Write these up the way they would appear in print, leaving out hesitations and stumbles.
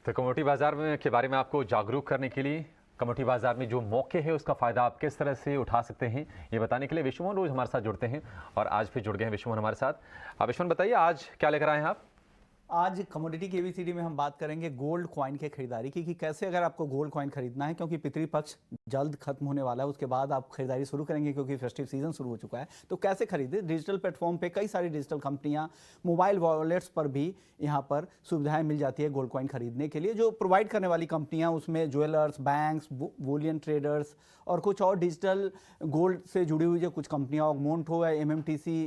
तो कमोडिटी बाजार में के बारे में आपको जागरूक करने के लिए कमोडिटी बाजार में जो मौके हैं उसका फ़ायदा आप किस तरह से उठा सकते हैं, ये बताने के लिए विश्वमोहन रोज हमारे साथ जुड़ते हैं और आज फिर जुड़ गए हैं विश्वमोहन हमारे साथ। आप विश्वमोहन बताइए आज क्या लेकर आए हैं आप? आज कमोडिटी की एबीसीडी में हम बात करेंगे गोल्ड कॉइन के खरीदारी की कि कैसे अगर आपको गोल्ड कॉइन खरीदना है, क्योंकि पितृपक्ष जल्द खत्म होने वाला है, उसके बाद आप खरीदारी शुरू करेंगे क्योंकि फेस्टिव सीजन शुरू हो चुका है। तो कैसे खरीदे? डिजिटल प्लेटफॉर्म पे कई सारी डिजिटल कंपनियां, मोबाइल वॉलेट्स पर भी यहाँ पर सुविधाएं मिल जाती है गोल्ड कॉइन खरीदने के लिए। जो प्रोवाइड करने वाली कंपनियां उसमें ज्वेलर्स, बैंक्स, बुलियन ट्रेडर्स और कुछ और डिजिटल गोल्ड से जुड़ी हुई जो कुछ कंपनियां, ऑगमोंटो है, एमएमटीसी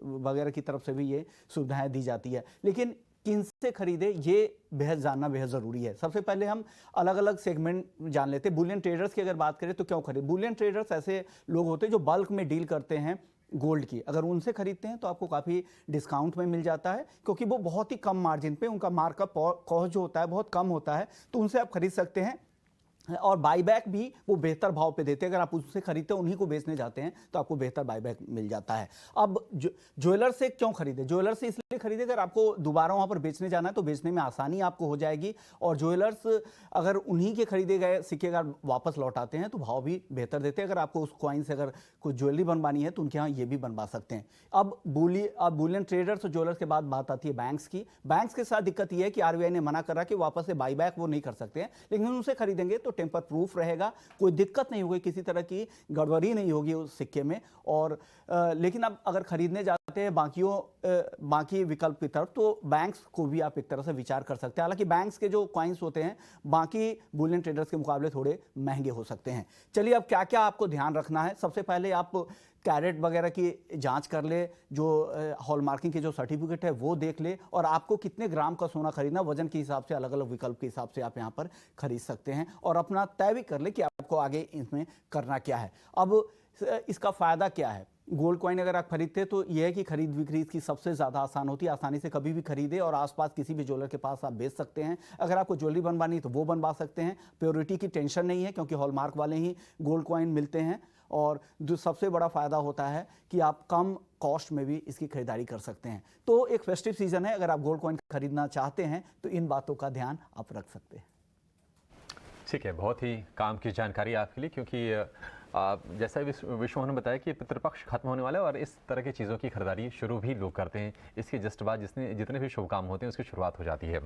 वगैरह की तरफ से भी ये सुविधाएं दी जाती है। लेकिन किन से खरीदे ये जानना बेहद ज़रूरी है। सबसे पहले हम अलग अलग सेगमेंट जान लेते हैं। बुलियन ट्रेडर्स की अगर बात करें तो क्यों खरीदे? बुलियन ट्रेडर्स ऐसे लोग होते हैं जो बल्क में डील करते हैं गोल्ड की। अगर उनसे खरीदते हैं तो आपको काफ़ी डिस्काउंट में मिल जाता है, क्योंकि वो बहुत ही कम मार्जिन पे, उनका मार्कअप कॉस्ट जो होता है बहुत कम होता है, तो उनसे आप खरीद सकते हैं। और बाईबैक भी वो बेहतर भाव पे देते हैं। अगर आप उससे खरीदते हैं, उन्हीं को बेचने जाते हैं, तो आपको बेहतर बाईबैक मिल जाता है। अब ज्वेलर से क्यों खरीदे? ज्वेलर से इसलिए खरीदे अगर आपको दोबारा वहाँ पर बेचने जाना है तो बेचने में आसानी आपको हो जाएगी। और ज्वेलर्स अगर उन्हीं के खरीदे गए सिक्के अगर वापस लौटाते हैं तो भाव भी बेहतर देते हैं। अगर आपको उस कॉइन से अगर कुछ ज्वेलरी बनवानी है तो उनके यहाँ ये भी बनवा सकते हैं। अब बुलियन ट्रेडर्स और ज्वेलर्स के बाद बात आती है बैंक्स की। बैंक्स के साथ दिक्कत यह है कि आरबीआई ने मना कर रहा कि वापस से बाईबैक वो नहीं कर सकते हैं, लेकिन उनसे खरीदेंगे तो टेम्पर प्रूफ रहेगा, कोई दिक्कत नहीं होगी, किसी तरह की गड़बड़ी नहीं होगी उस सिक्के में। और लेकिन अब अगर खरीदने जाते हैं बाकी विकल्प की तरफ, तो बैंक्स को भी आप एक तरह से विचार कर सकते हैं। हालांकि बैंक्स के जो कॉइन्स होते हैं बाकी बुलियन ट्रेडर्स के मुकाबले थोड़े महंगे हो सकते हैं। चलिए अब क्या क्या आपको ध्यान रखना है। सबसे पहले आप कैरेट वगैरह की जांच कर ले, जो हॉलमार्किंग के जो सर्टिफिकेट है वो देख ले, और आपको कितने ग्राम का सोना खरीदना, वजन के हिसाब से अलग अलग विकल्प के हिसाब से आप यहाँ पर खरीद सकते हैं। और अपना तय भी कर ले कि आपको आगे इसमें करना क्या है। अब इसका फ़ायदा क्या है? गोल्ड कॉइन अगर आप खरीदते हैं तो यह है कि खरीद बिक्री इसकी सबसे ज़्यादा आसान होती है। आसानी से कभी भी खरीदे और आसपास किसी भी ज्वेलर के पास आप बेच सकते हैं। अगर आपको ज्वेलरी बनवानी है तो वो बनवा सकते हैं। प्योरिटी की टेंशन नहीं है, क्योंकि हॉलमार्क वाले ही गोल्ड कॉइन मिलते हैं। और जो सबसे बड़ा फ़ायदा होता है कि आप कम कॉस्ट में भी इसकी खरीदारी कर सकते हैं। तो एक फेस्टिव सीजन है, अगर आप गोल्ड कॉइन खरीदना चाहते हैं तो इन बातों का ध्यान आप रख सकते हैं। ठीक है, बहुत ही काम की जानकारी आपके लिए, क्योंकि जैसा विश्वमोहन ने बताया कि पितृपक्ष खत्म होने वाला है और इस तरह की चीज़ों की खरीदारी शुरू भी लोग करते हैं। इसके जस्ट बाद जितने भी शुभ काम होते हैं उसकी शुरुआत हो जाती है।